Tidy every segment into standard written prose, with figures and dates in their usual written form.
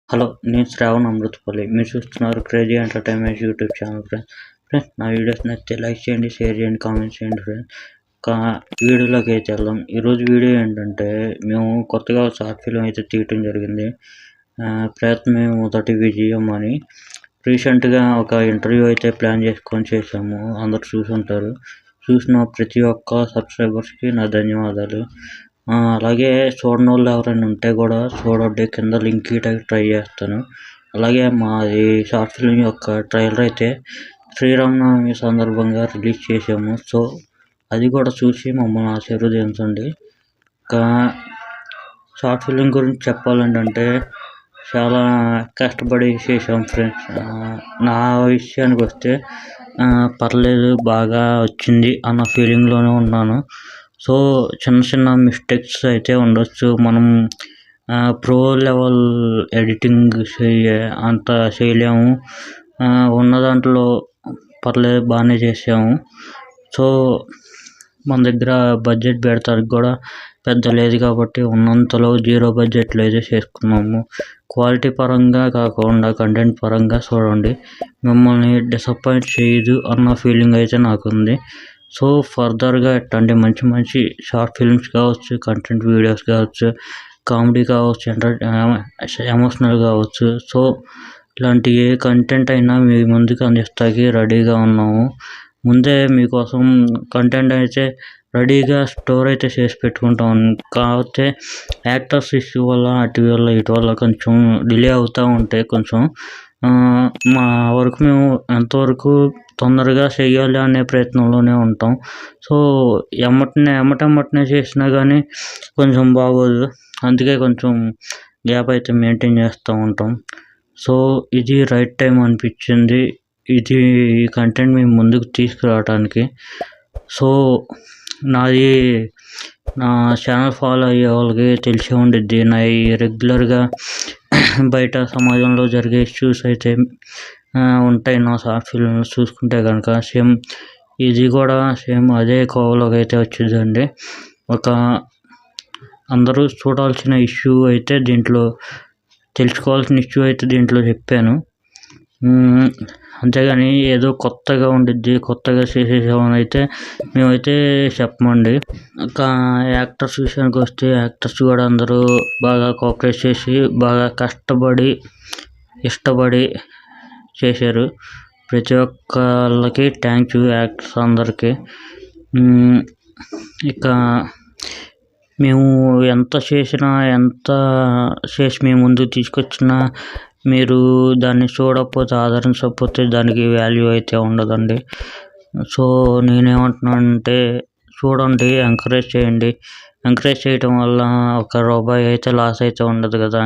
Hello! నేను శ్రావణ్ అమృతపల్లి. మీరు చూస్తున్నారు crazy entertainment YouTube channel friends. నా వీడియోస్ నచ్చితే లైక్ చేయండి, షేర్ చేయండి, కామెంట్ చేయండి ఫ్రెండ్స్. ఇంకా వీడియోలోకైతే వెళ్దాం. ఈరోజు వీడియో ఏంటంటే మేము కొత్తగా షార్ట్ ఫిల్మ్ అయితే తీయటం జరిగింది. ప్రయత్నమే మొదటి విజయం అని. రీసెంట్‌గా ఒక ఇంటర్వ్యూ అయితే ప్లాన్ చేసుకొని చేశాము. అందరూ చూసుంటారు. చూసిన ప్రతి ఒక్క సబ్స్క్రైబర్స్‌కి నా ధన్యవాదాలు. అలాగే చూడనోళ్ళు ఎవరైనా ఉంటే కూడా చూడండి, కింద లింక్ ఇయడానికి ట్రై చేస్తాను. అలాగే మాది షార్ట్ ఫిల్మ్ యొక్క ట్రైలర్ అయితే శ్రీరామనవమి సందర్భంగా రిలీజ్ చేసాము. సో అది కూడా చూసి మమ్మల్ని ఆశీర్వదించండి. ఇంకా షార్ట్ ఫిల్మ్ గురించి చెప్పాలంటే చాలా కష్టపడి చేసాం ఫ్రెండ్స్. నా విషయానికి వస్తే పర్లేదు, బాగా వచ్చింది అన్న ఫీలింగ్లోనే ఉన్నాను. సో చిన్న మిస్టేక్స్ అయితే ఉండొచ్చు. మనం ప్రో లెవెల్ ఎడిటింగ్ అంత చేయలేము. ఉన్న దాంట్లో పర్లేదు, బాగానే చేసాము. సో మన దగ్గర బడ్జెట్ పెడతానికి కూడా పెద్ద లేదు కాబట్టి ఉన్నంతలో 0 బడ్జెట్లో అయితే చేసుకున్నాము. క్వాలిటీ పరంగా కాకుండా కంటెంట్ పరంగా చూడండి, మిమ్మల్ని డిసప్పాయింట్ చేయదు అన్న ఫీలింగ్ అయితే నాకుంది. సో ఫర్దర్గా ఎట్లాంటి మంచి షార్ట్ ఫిల్మ్స్ కావచ్చు, కంటెంట్ వీడియోస్ కావచ్చు, కామెడీ కావచ్చు, ఎమోషనల్ కావచ్చు. సో ఇలాంటి ఏ కంటెంట్ అయినా మీ ముందుకు అందిస్తాకి రెడీగా ఉన్నాము. ముందే మీకోసం కంటెంట్ అయితే రెడీగా స్టోర్ అయితే చేసి పెట్టుకుంటాం. కాకపోతే యాక్టర్స్ ఇష్యూ వల్ల అటు వల్ల ఇటు వల్ల కొంచెం డిలే అవుతూ ఉంటాయి. కొంచెం మా వరకు మేము ఎంతవరకు తొందరగా చేయాలి అనే ప్రయత్నంలోనే ఉంటాం. సో ఎమ్మటనే చేసినా కానీ కొంచెం బాగోదు. అందుకే కొంచెం గ్యాప్ అయితే మెయింటైన్ చేస్తూ ఉంటాం. సో ఇది రైట్ టైం అనిపించింది, ఈ కంటెంట్ మేము ముందుకు తీసుకురావడానికి. సో నా ఛానల్ ఫాలో అయ్యే వాళ్ళకి తెలిసే ఉండిద్ది. నా రెగ్యులర్గా బయట సమాజంలో జరిగే ఇష్యూస్ అయితే ఉంటాయి నా షార్ట్ ఫిల్మ్స్ చూసుకుంటే కనుక. ఇది కూడా అదే కోవలోకి అయితే వచ్చిందండి. ఒక అందరూ చూడాల్సిన ఇష్యూ అయితే దీంట్లో, తెలుసుకోవాల్సిన ఇష్యూ అయితే దీంట్లో చెప్పాను. అంతేగాని ఏదో కొత్తగా ఉండిద్ది, కొత్తగా చేసేసామని అయితే మేమైతే చెప్పమండి. ఇంకా యాక్టర్స్ విషయానికి వస్తే యాక్టర్స్ కూడా అందరూ బాగా కోఆపరేట్ చేసి, బాగా కష్టపడి, ఇష్టపడి చేశారు. ప్రతి ఒక్కళ్ళకి థ్యాంక్ యూ యాక్టర్స్ అందరికీ. ఇక మేము ఎంత చేసి మేము ముందుకు తీసుకొచ్చినా మీరు దాన్ని చూడకపోతే, ఆదరించకపోతే దానికి వాల్యూ అయితే ఉండదండి. సో నేనేమంటున్నానంటే చూడండి, ఎంకరేజ్ చేయండి. ఎంకరేజ్ చేయటం వల్ల ఒక రూపాయి అయితే లాస్ అయితే ఉండదు కదా.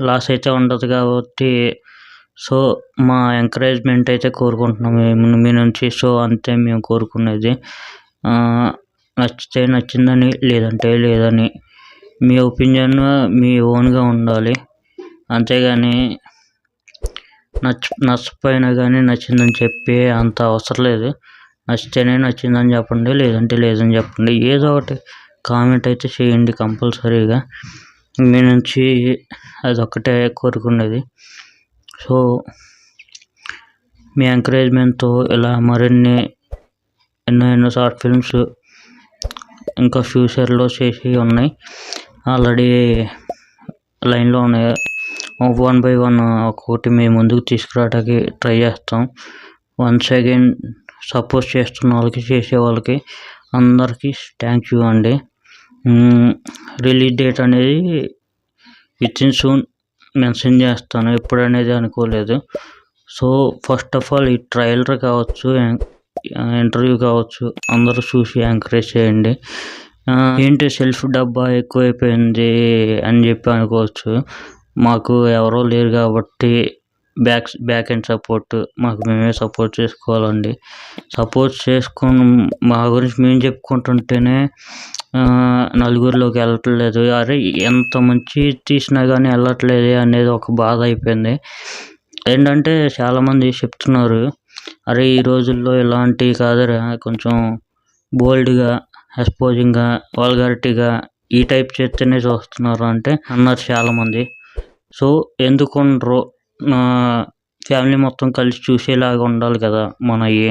లాస్ అయితే ఉండదు కాబట్టి సో మా ఎంకరేజ్మెంట్ అయితే కోరుకుంటున్నాం మీ నుంచి. సో అంతే మేము కోరుకునేది. నచ్చితే నచ్చిందని, లేదంటే లేదని. మీ ఒపీనియన్ మీ ఓన్గా ఉండాలి. అంతేగాని నచ్చపోయినా కానీ నచ్చిందని చెప్పే అంత అవసరం లేదు. నచ్చితేనే నచ్చిందని చెప్పండి, లేదంటే లేదని చెప్పండి. ఏదో ఒకటి కామెంట్ అయితే చేయండి కంపల్సరీగా. మీ నుంచి అదొక్కటే కోరుకునేది. సో మీ ఎంకరేజ్మెంట్తో ఇలా మరిన్ని ఎన్నో షార్ట్ ఫిల్మ్స్ ఇంకా ఫ్యూచర్లో చేసి ఉన్నాయి. ఆల్రెడీ లైన్లో ఉన్నాయి. 1 by 1 ఒక్కొక్కటి మేము ముందుకు తీసుకురావడానికి ట్రై చేస్తాం. వన్స్ అగైన్ సపోర్ట్ చేస్తున్న వాళ్ళకి, చేసే వాళ్ళకి అందరికీ థ్యాంక్ యూ అండి. రిలీజ్ డేట్ అనేది వితిన్ సూన్ మెన్షన్ చేస్తాను, ఎప్పుడనేది అనుకోలేదు. సో ఫస్ట్ ఆఫ్ ఆల్ ఈ ట్రైలర్ కావచ్చు, ఇంటర్వ్యూ కావచ్చు, అందరూ చూసి ఎంకరేజ్ చేయండి. ఏంటి సెల్ఫ్ డబ్బా ఎక్కువైపోయింది అని చెప్పి అనుకోవచ్చు. మాకు ఎవరో లేరు కాబట్టి బ్యాక్ అండ్ సపోర్ట్ మాకు మేమే సపోర్ట్ చేసుకోవాలండి. సపోర్ట్ చేసుకొని మా గురించి మేము చెప్పుకుంటుంటేనే నలుగురిలోకి వెళ్ళట్లేదు. అరే ఎంత మంచి తీసినా కానీ వెళ్ళట్లేదు అనేది ఒక బాధ అయిపోయింది. ఏంటంటే చాలామంది చెప్తున్నారు, అరే ఈ రోజుల్లో ఇలాంటివి కాదురా, కొంచెం బోల్డ్గా, ఎక్స్పోజింగ్గా, వల్గారిటీగా ఈ టైప్ చేస్తేనే చూస్తున్నారు అంటే అన్నారు చాలామంది. సో ఎందుకు ఉండరు, నా ఫ్యామిలీ మొత్తం కలిసి చూసేలాగా ఉండాలి కదా మనవి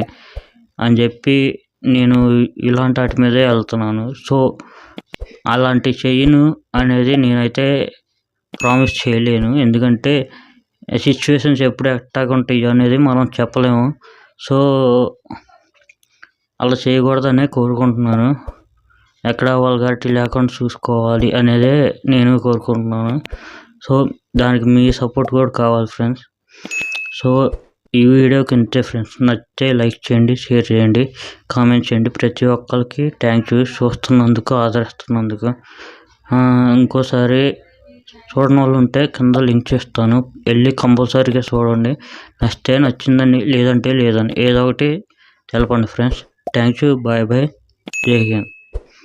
అని చెప్పి నేను ఇలాంటి వాటి మీదే వెళ్తున్నాను. సో అలాంటి చెయ్యను అనేది నేనైతే ప్రామిస్ చేయలేను, ఎందుకంటే సిచ్యువేషన్స్ ఎప్పుడు ఎట్టాగుంటాయి అనేది మనం చెప్పలేము. సో అలా చేయకూడదనే కోరుకుంటున్నాను. ఎక్కడ వల్గారిటీ లేకుండా చూసుకోవాలి అనేదే నేను కోరుకుంటున్నాను. సో దానికి మీ సపోర్ట్ కూడా కావాలి ఫ్రెండ్స్. సో ఈ వీడియోకి ఇంతే ఫ్రెండ్స్. నచ్చితే లైక్ చేయండి, షేర్ చేయండి, కామెంట్ చేయండి. ప్రతి ఒక్కరికి థ్యాంక్ యూ చూస్తున్నందుకు, ఆదరిస్తున్నందుకు. ఇంకోసారి చూడని వాళ్ళు ఉంటే కింద లింక్ చేస్తాను, వెళ్ళి కంపల్సరీగా చూడండి. నచ్చితే నచ్చిందని, లేదంటే లేదని, ఏదో ఒకటి తెలపండి friends. Thank you, bye bye, జై హింద్.